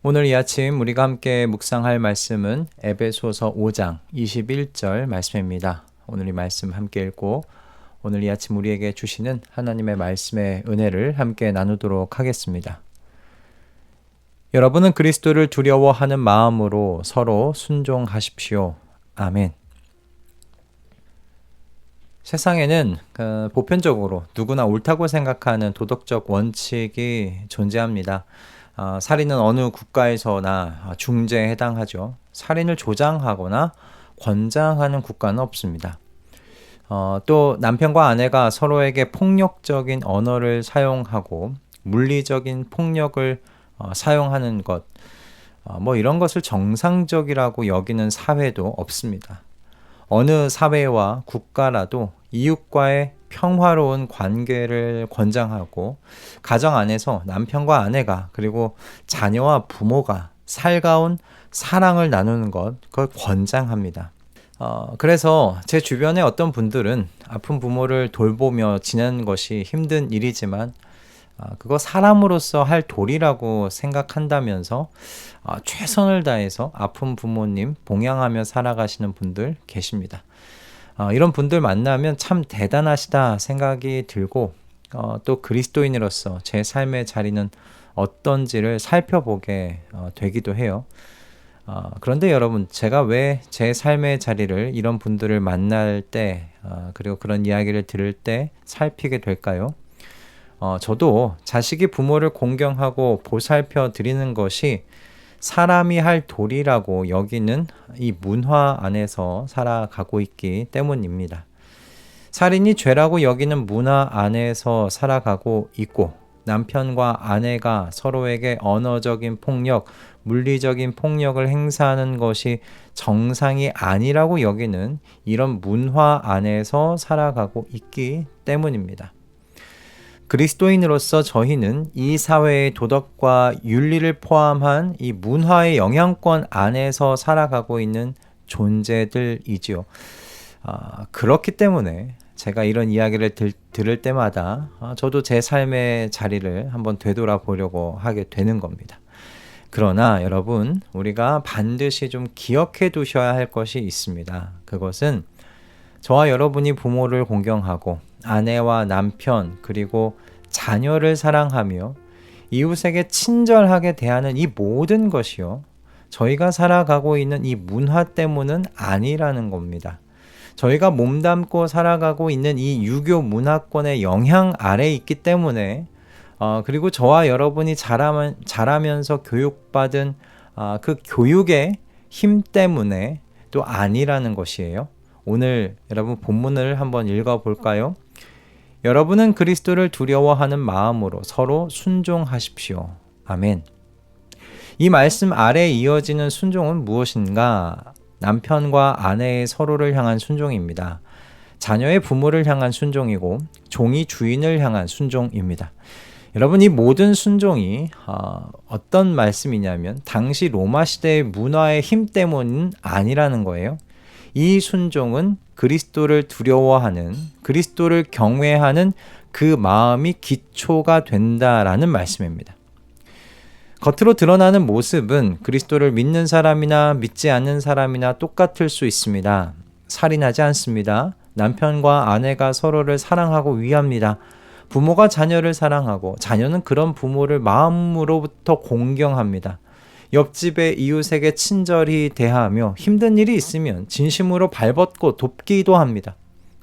오늘 이 아침 우리가 함께 묵상할 말씀은 에베소서 5장 21절 말씀입니다. 오늘 이 말씀 함께 읽고 오늘 이 아침 우리에게 주시는 하나님의 말씀의 은혜를 함께 나누도록 하겠습니다. 여러분은 그리스도를 두려워하는 마음으로 서로 순종하십시오. 아멘. 세상에는 보편적으로 누구나 옳다고 생각하는 도덕적 원칙이 존재합니다. 살인은 어느 국가에서나 중죄에 해당하죠. 살인을 조장하거나 권장하는 국가는 없습니다. 또 남편과 아내가 서로에게 폭력적인 언어를 사용하고 물리적인 폭력을 사용하는 것, 이런 것을 정상적이라고 여기는 사회도 없습니다. 어느 사회와 국가라도 이웃과의 평화로운 관계를 권장하고 가정 안에서 남편과 아내가 그리고 자녀와 부모가 살가운 사랑을 나누는 것, 그걸 권장합니다. 그래서 제 주변에 어떤 분들은 아픈 부모를 돌보며 지내는 것이 힘든 일이지만 그거 사람으로서 할 도리라고 생각한다면서 최선을 다해서 아픈 부모님 봉양하며 살아가시는 분들 계십니다. 이런 분들 만나면 참 대단하시다 생각이 들고 또 그리스도인으로서 제 삶의 자리는 어떤지를 살펴보게 되기도 해요. 그런데 여러분, 제가 왜 제 삶의 자리를 이런 분들을 만날 때 그리고 그런 이야기를 들을 때 살피게 될까요? 저도 자식이 부모를 공경하고 보살펴 드리는 것이 사람이 할 도리라고 여기는 이 문화 안에서 살아가고 있기 때문입니다. 살인이 죄라고 여기는 문화 안에서 살아가고 있고 남편과 아내가 서로에게 언어적인 폭력, 물리적인 폭력을 행사하는 것이 정상이 아니라고 여기는 이런 문화 안에서 살아가고 있기 때문입니다. 그리스도인으로서 저희는 이 사회의 도덕과 윤리를 포함한 이 문화의 영향권 안에서 살아가고 있는 존재들이지요. 그렇기 때문에 제가 이런 이야기를 들을 때마다 저도 제 삶의 자리를 한번 되돌아보려고 하게 되는 겁니다. 그러나 여러분, 우리가 반드시 좀 기억해 두셔야 할 것이 있습니다. 그것은 저와 여러분이 부모를 공경하고 아내와 남편 그리고 자녀를 사랑하며 이웃에게 친절하게 대하는 이 모든 것이요, 저희가 살아가고 있는 이 문화 때문은 아니라는 겁니다. 저희가 몸담고 살아가고 있는 이 유교 문화권의 영향 아래에 있기 때문에 그리고 저와 여러분이 자라면서 교육받은 그 교육의 힘 때문에 또 아니라는 것이에요. 오늘 여러분 본문을 한번 읽어볼까요? 여러분은 그리스도를 두려워하는 마음으로 서로 순종하십시오. 아멘. 이 말씀 아래에 이어지는 순종은 무엇인가? 남편과 아내의 서로를 향한 순종입니다. 자녀의 부모를 향한 순종이고 종이 주인을 향한 순종입니다. 여러분, 이 모든 순종이 어떤 말씀이냐면 당시 로마 시대의 문화의 힘 때문은 아니라는 거예요. 이 순종은 그리스도를 두려워하는, 그리스도를 경외하는 그 마음이 기초가 된다라는 말씀입니다. 겉으로 드러나는 모습은 그리스도를 믿는 사람이나 믿지 않는 사람이나 똑같을 수 있습니다. 살인하지 않습니다. 남편과 아내가 서로를 사랑하고 위합니다. 부모가 자녀를 사랑하고 자녀는 그런 부모를 마음으로부터 공경합니다. 옆집의 이웃에게 친절히 대하며 힘든 일이 있으면 진심으로 발벗고 돕기도 합니다.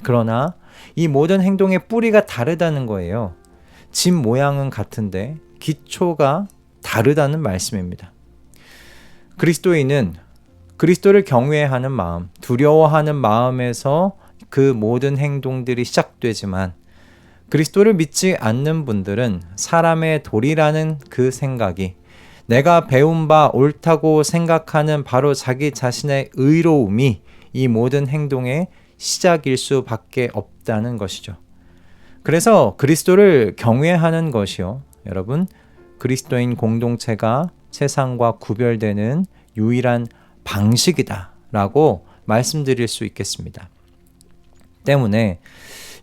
그러나 이 모든 행동의 뿌리가 다르다는 거예요. 집 모양은 같은데 기초가 다르다는 말씀입니다. 그리스도인은 그리스도를 경외하는 마음, 두려워하는 마음에서 그 모든 행동들이 시작되지만 그리스도를 믿지 않는 분들은 사람의 도리라는 그 생각이 내가 배운 바 옳다고 생각하는 바로 자기 자신의 의로움이 이 모든 행동의 시작일 수밖에 없다는 것이죠. 그래서 그리스도를 경외하는 것이요, 여러분, 그리스도인 공동체가 세상과 구별되는 유일한 방식이다라고 말씀드릴 수 있겠습니다. 때문에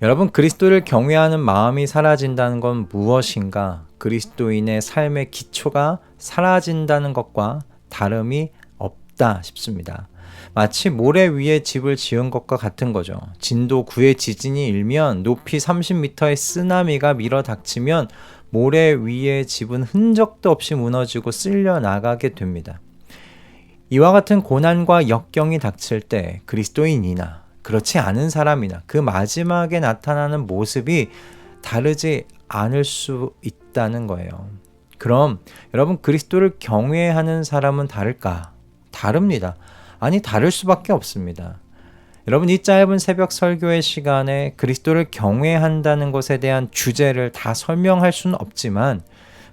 여러분, 그리스도를 경외하는 마음이 사라진다는 건 무엇인가? 그리스도인의 삶의 기초가 사라진다는 것과 다름이 없다 싶습니다. 마치 모래 위에 집을 지은 것과 같은 거죠. 진도 9의 지진이 일면 높이 30m의 쓰나미가 밀어 닥치면 모래 위의 집은 흔적도 없이 무너지고 쓸려 나가게 됩니다. 이와 같은 고난과 역경이 닥칠 때 그리스도인이나 그렇지 않은 사람이나 그 마지막에 나타나는 모습이 다르지 않을 수 있다는 거예요. 그럼 여러분, 그리스도를 경외하는 사람은 다를까? 다릅니다. 아니, 다를 수밖에 없습니다. 여러분, 이 짧은 새벽 설교의 시간에 그리스도를 경외한다는 것에 대한 주제를 다 설명할 수는 없지만,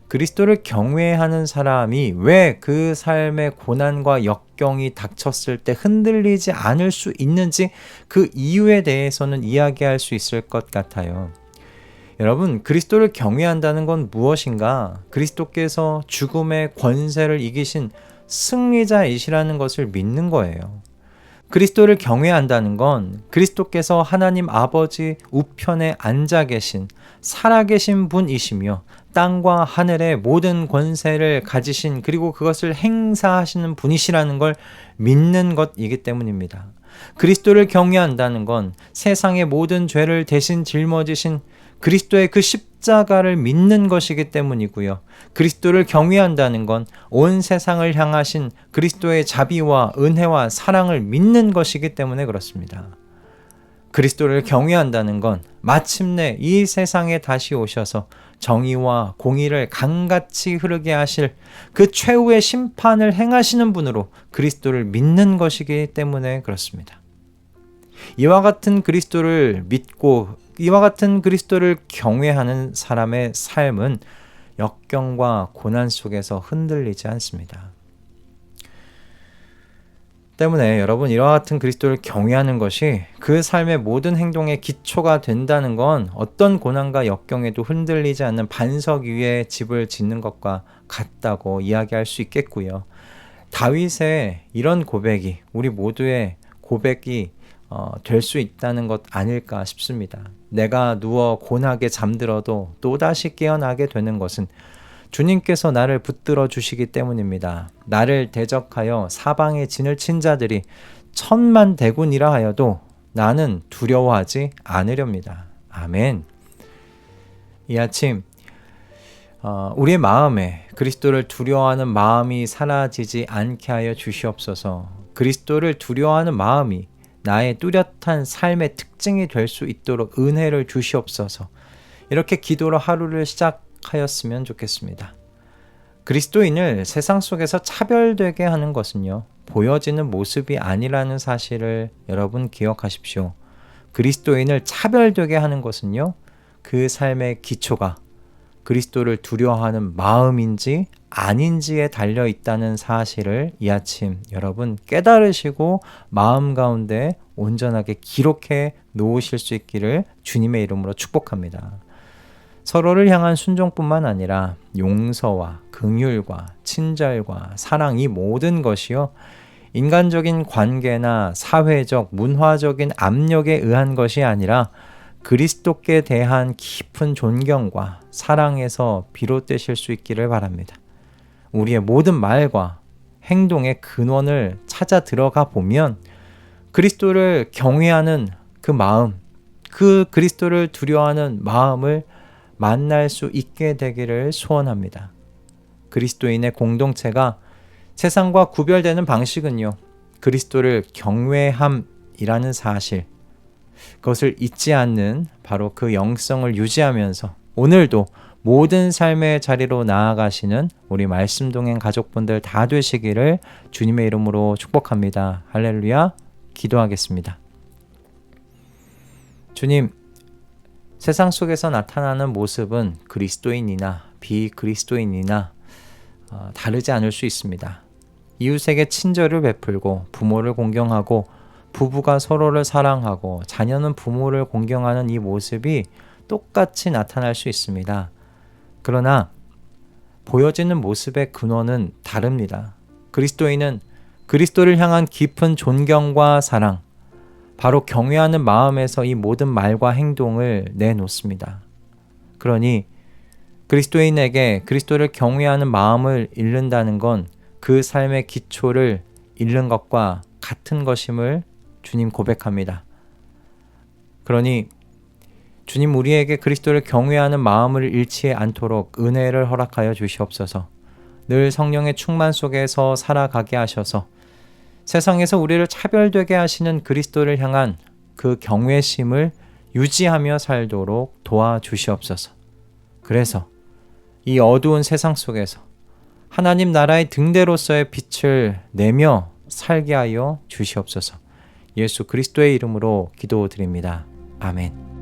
그리스도를 경외하는 사람이 왜 그 삶의 고난과 역경이 닥쳤을 때 흔들리지 않을 수 있는지, 그 이유에 대해서는 이야기할 수 있을 것 같아요. 여러분, 그리스도를 경외한다는 건 무엇인가? 그리스도께서 죽음의 권세를 이기신 승리자이시라는 것을 믿는 거예요. 그리스도를 경외한다는 건 그리스도께서 하나님 아버지 우편에 앉아 계신 살아계신 분이시며 땅과 하늘의 모든 권세를 가지신, 그리고 그것을 행사하시는 분이시라는 걸 믿는 것이기 때문입니다. 그리스도를 경외한다는 건 세상의 모든 죄를 대신 짊어지신 그리스도의 그 십자가를 믿는 것이기 때문이고요. 그리스도를 경외한다는 건 온 세상을 향하신 그리스도의 자비와 은혜와 사랑을 믿는 것이기 때문에 그렇습니다. 그리스도를 경외한다는 건 마침내 이 세상에 다시 오셔서 정의와 공의를 강같이 흐르게 하실 그 최후의 심판을 행하시는 분으로 그리스도를 믿는 것이기 때문에 그렇습니다. 이와 같은 그리스도를 믿고 이와 같은 그리스도를 경외하는 사람의 삶은 역경과 고난 속에서 흔들리지 않습니다. 때문에 여러분, 이와 같은 그리스도를 경외하는 것이 그 삶의 모든 행동의 기초가 된다는 건 어떤 고난과 역경에도 흔들리지 않는 반석 위에 집을 짓는 것과 같다고 이야기할 수 있겠고요. 다윗의 이런 고백이 우리 모두의 고백이 될 수 있다는 것 아닐까 싶습니다. 내가 누워 고나게 잠들어도 또다시 깨어나게 되는 것은 주님께서 나를 붙들어 주시기 때문입니다. 나를 대적하여 사방에 진을 친 자들이 1000만 대군이라 하여도 나는 두려워하지 않으렵니다. 아멘. 이 아침 우리의 마음에 그리스도를 두려워하는 마음이 사라지지 않게 하여 주시옵소서. 그리스도를 두려워하는 마음이 나의 뚜렷한 삶의 특징이 될 수 있도록 은혜를 주시옵소서. 이렇게 기도로 하루를 시작하였으면 좋겠습니다. 그리스도인을 세상 속에서 차별되게 하는 것은요, 보여지는 모습이 아니라는 사실을 여러분 기억하십시오. 그리스도인을 차별되게 하는 것은요, 그 삶의 기초가 그리스도를 두려워하는 마음인지 아닌지에 달려 있다는 사실을 이 아침 여러분 깨달으시고 마음 가운데 온전하게 기록해 놓으실 수 있기를 주님의 이름으로 축복합니다. 서로를 향한 순종뿐만 아니라 용서와 긍휼과 친절과 사랑, 이 모든 것이요, 인간적인 관계나 사회적, 문화적인 압력에 의한 것이 아니라 그리스도께 대한 깊은 존경과 사랑에서 비롯되실 수 있기를 바랍니다. 우리의 모든 말과 행동의 근원을 찾아 들어가 보면 그리스도를 경외하는 그 마음, 그 그리스도를 두려워하는 마음을 만날 수 있게 되기를 소원합니다. 그리스도인의 공동체가 세상과 구별되는 방식은요, 그리스도를 경외함이라는 사실, 그것을 잊지 않는 바로 그 영성을 유지하면서 오늘도 모든 삶의 자리로 나아가시는 우리 말씀동행 가족분들 다 되시기를 주님의 이름으로 축복합니다. 할렐루야. 기도하겠습니다. 주님, 세상 속에서 나타나는 모습은 그리스도인이나 비그리스도인이나 다르지 않을 수 있습니다. 이웃에게 친절을 베풀고 부모를 공경하고 부부가 서로를 사랑하고 자녀는 부모를 공경하는 이 모습이 똑같이 나타날 수 있습니다. 그러나 보여지는 모습의 근원은 다릅니다. 그리스도인은 그리스도를 향한 깊은 존경과 사랑, 바로 경외하는 마음에서 이 모든 말과 행동을 내놓습니다. 그러니 그리스도인에게 그리스도를 경외하는 마음을 잃는다는 건 그 삶의 기초를 잃는 것과 같은 것임을 주님 고백합니다. 그러니 주님 우리에게 그리스도를 경외하는 마음을 잃지 않도록 은혜를 허락하여 주시옵소서. 늘 성령의 충만 속에서 살아가게 하셔서 세상에서 우리를 차별되게 하시는 그리스도를 향한 그 경외심을 유지하며 살도록 도와주시옵소서. 그래서 이 어두운 세상 속에서 하나님 나라의 등대로서의 빛을 내며 살게 하여 주시옵소서. 예수 그리스도의 이름으로 기도드립니다. 아멘.